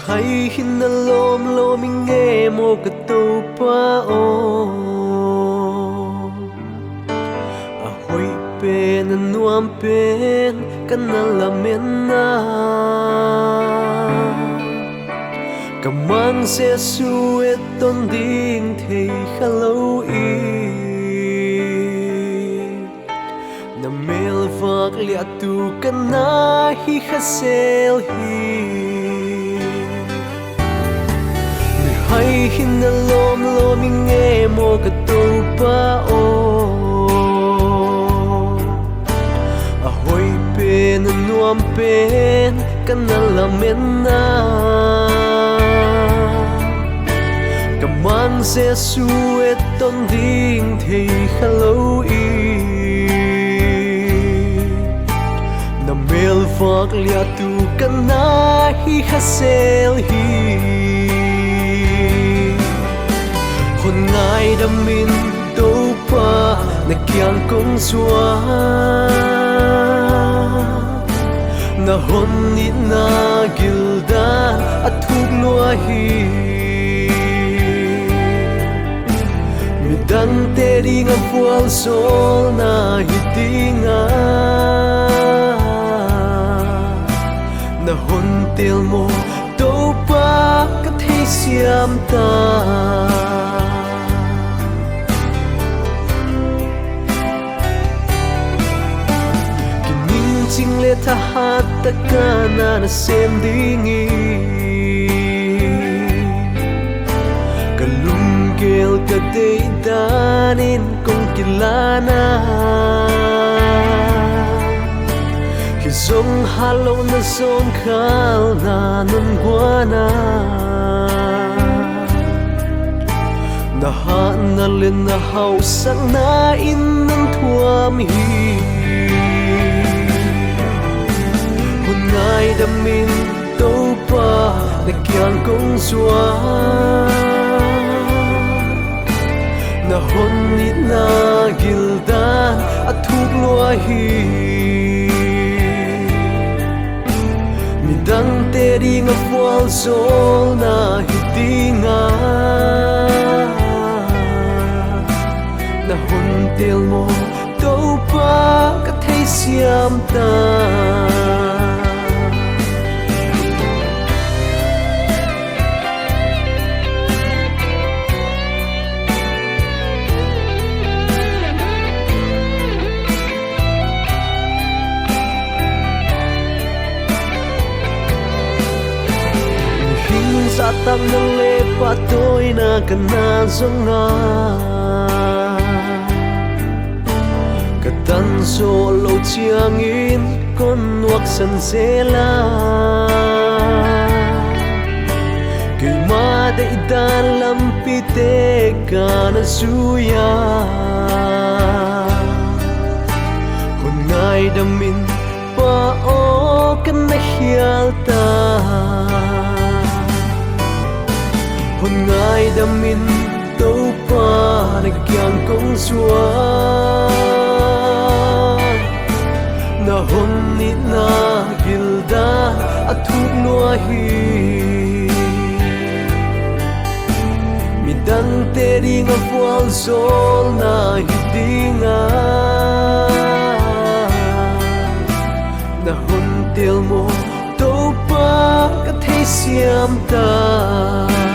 hay hin na lom lo mi nghe mo ka to pa o a hoi pen na nuam pen kan na la men na kamang se su et ton ding thei khalo i na mel vak lia tu kan na hi khasel hi hay hin na lom lo mi nghe mo ka to pa o a hoi pen na nuam pen kan na la men na kamang se su et ton ding thei khalo i na mel vak lia tu kan na hi khasel hi hôn ngài đam min đâu pa na kiang kong xua na hôn nít na gilda at thuk lua hi mi dan te ding a fual sol na hitinga na hôn tel mo đâu pa ka thei siam ta ching le tha hat ta kana na sem dingi kalum gel ka te danin kong kilana hi zong halo na zong khal na nun guana na ha na len na hau sang na in nang thuam hi ngài đam min đâu pa na kiang kong xua na hôn nít na gildan at thuk lua hi mi dang te ding a fual sol na hitinga na hôn tel mo đâu pa ka thei siam ta sa tam na le pa toy na kana zong na katan so lo chiang in kon wak san se la kay ma dai dan lam pi te kana suya kon ngai dam min pa o kan na hial ta hôn ngài đam min đâu pa na kiang kong xua na hôn nít na gilda at thuk lua hi mi dan te ding a fual sol na hitinga na hôn tel mo đâu pa ka thei siam ta